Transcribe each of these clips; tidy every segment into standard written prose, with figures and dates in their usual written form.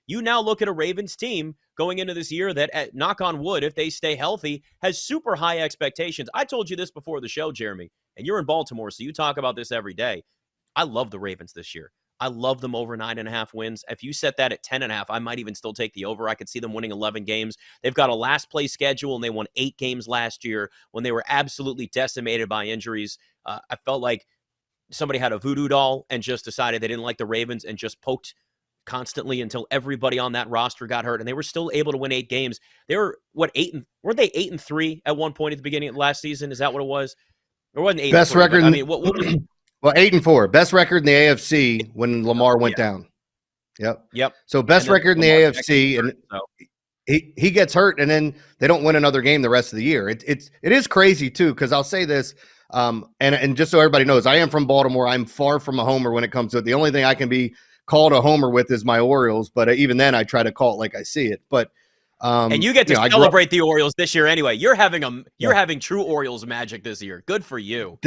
you now look at a Ravens team going into this year that, knock on wood, if they stay healthy, has super high expectations. I told you this before the show, Jeremy, and you're in Baltimore, so you talk about this every day. I love the Ravens this year. I love them over 9.5 wins. If you set that at 10.5, I might even still take the over. I could see them winning 11 games. They've got a last place schedule, and they won 8 games last year when they were absolutely decimated by injuries. I felt like somebody had a voodoo doll and just decided they didn't like the Ravens and just poked constantly until everybody on that roster got hurt, and they were still able to win 8 games. They were, weren't they 8-3 at one point at the beginning of last season? Is that what it was? Or wasn't 8-3? Best record. I mean, what was well, 8-4, best record in the AFC when Lamar went down. Yep. So best record in the AFC, and he gets hurt, and then they don't win another game the rest of the year. It is crazy too, because I'll say this, and just so everybody knows, I am from Baltimore. I'm far from a homer when it comes to it. The only thing I can be called a homer with is my Orioles, but even then I try to call it like I see it. But and you get to celebrate the Orioles this year anyway. You're having true Orioles magic this year. Good for you.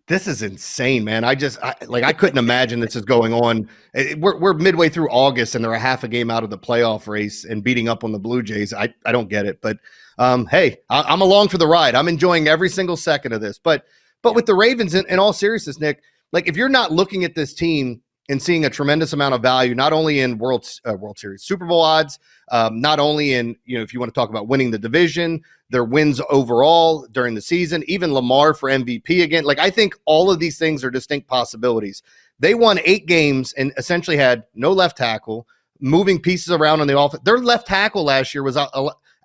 This is insane, man. I couldn't imagine this is going on. We're midway through August and they're a half a game out of the playoff race and beating up on the Blue Jays. I don't get it, but hey, I'm along for the ride. I'm enjoying every single second of this. But with the Ravens, in all seriousness, Nick, like if you're not looking at this team and seeing a tremendous amount of value, not only in World Series, Super Bowl odds, not only in, if you want to talk about winning the division, their wins overall during the season, even Lamar for MVP again. Like, I think all of these things are distinct possibilities. They won 8 games and essentially had no left tackle, moving pieces around on the offense. Their left tackle last year was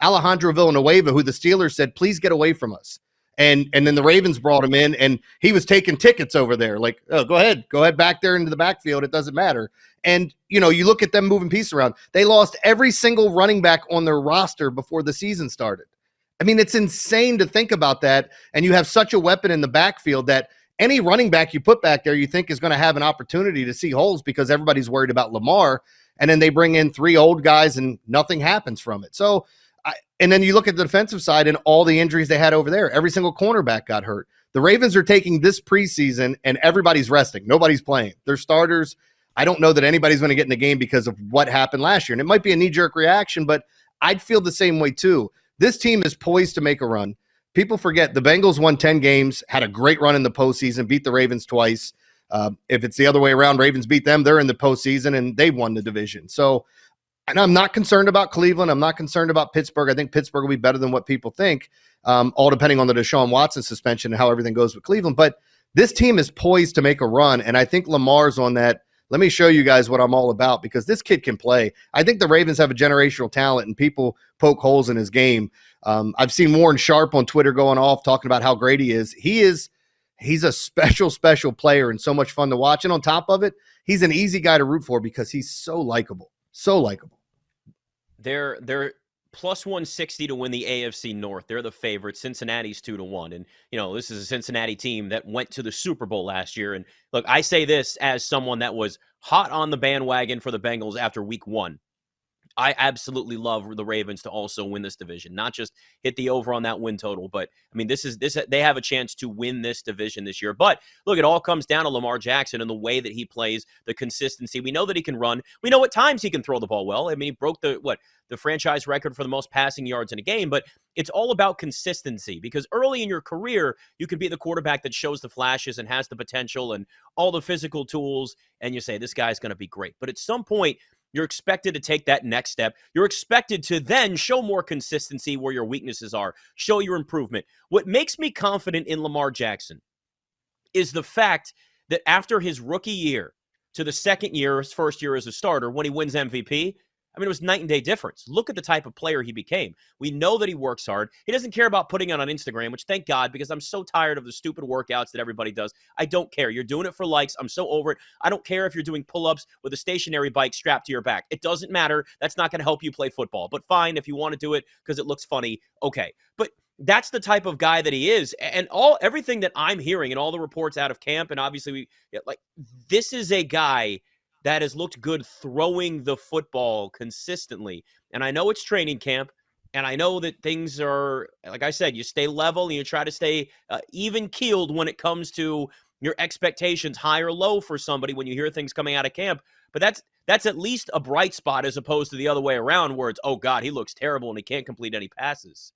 Alejandro Villanueva, who the Steelers said, please get away from us. And then the Ravens brought him in, and he was taking tickets over there. Like, oh, go ahead back there into the backfield. It doesn't matter. And, you look at them moving pieces around. They lost every single running back on their roster before the season started. I mean, it's insane to think about that. And you have such a weapon in the backfield that any running back you put back there, you think is going to have an opportunity to see holes because everybody's worried about Lamar. And then they bring in 3 old guys and nothing happens from it. So, and then you look at the defensive side and all the injuries they had over there. Every single cornerback got hurt. The Ravens are taking this preseason and everybody's resting. Nobody's playing. Their starters, I don't know that anybody's going to get in the game because of what happened last year. And it might be a knee-jerk reaction, but I'd feel the same way too. This team is poised to make a run. People forget the Bengals won 10 games, had a great run in the postseason, beat the Ravens twice. If it's the other way around, Ravens beat them, they're in the postseason, and they won the division. So, and I'm not concerned about Cleveland. I'm not concerned about Pittsburgh. I think Pittsburgh will be better than what people think, all depending on the Deshaun Watson suspension and how everything goes with Cleveland. But this team is poised to make a run, and I think Lamar's on that. Let me show you guys what I'm all about because this kid can play. I think the Ravens have a generational talent, and people poke holes in his game. I've seen Warren Sharp on Twitter going off talking about how great he is. He's a special, special player and so much fun to watch. And on top of it, he's an easy guy to root for because he's so likable. So likable. They're plus 160 to win the AFC North. They're the favorites. Cincinnati's 2-1. And, this is a Cincinnati team that went to the Super Bowl last year. And look, I say this as someone that was hot on the bandwagon for the Bengals after week 1. I absolutely love the Ravens to also win this division, not just hit the over on that win total. But I mean, they have a chance to win this division this year. But look, it all comes down to Lamar Jackson and the way that he plays, the consistency. We know that he can run. We know at times he can throw the ball well. I mean, he broke the franchise record for the most passing yards in a game, but it's all about consistency because early in your career, you can be the quarterback that shows the flashes and has the potential and all the physical tools. And you say, this guy's going to be great. But at some point, you're expected to take that next step. You're expected to then show more consistency where your weaknesses are, show your improvement. What makes me confident in Lamar Jackson is the fact that after his rookie year to the second year, his first year as a starter, when he wins MVP, I mean, it was night and day difference. Look at the type of player he became. We know that he works hard. He doesn't care about putting it on Instagram, which thank God, because I'm so tired of the stupid workouts that everybody does. I don't care. You're doing it for likes. I'm so over it. I don't care if you're doing pull-ups with a stationary bike strapped to your back. It doesn't matter. That's not going to help you play football. But fine, if you want to do it because it looks funny, okay. But that's the type of guy that he is. And everything that I'm hearing and all the reports out of camp, and obviously this is a guy that has looked good throwing the football consistently. And I know it's training camp, and I know that things are, like I said, you stay level and you try to stay even-keeled when it comes to your expectations, high or low for somebody when you hear things coming out of camp. But That's at least a bright spot as opposed to the other way around where it's, oh God, he looks terrible and he can't complete any passes.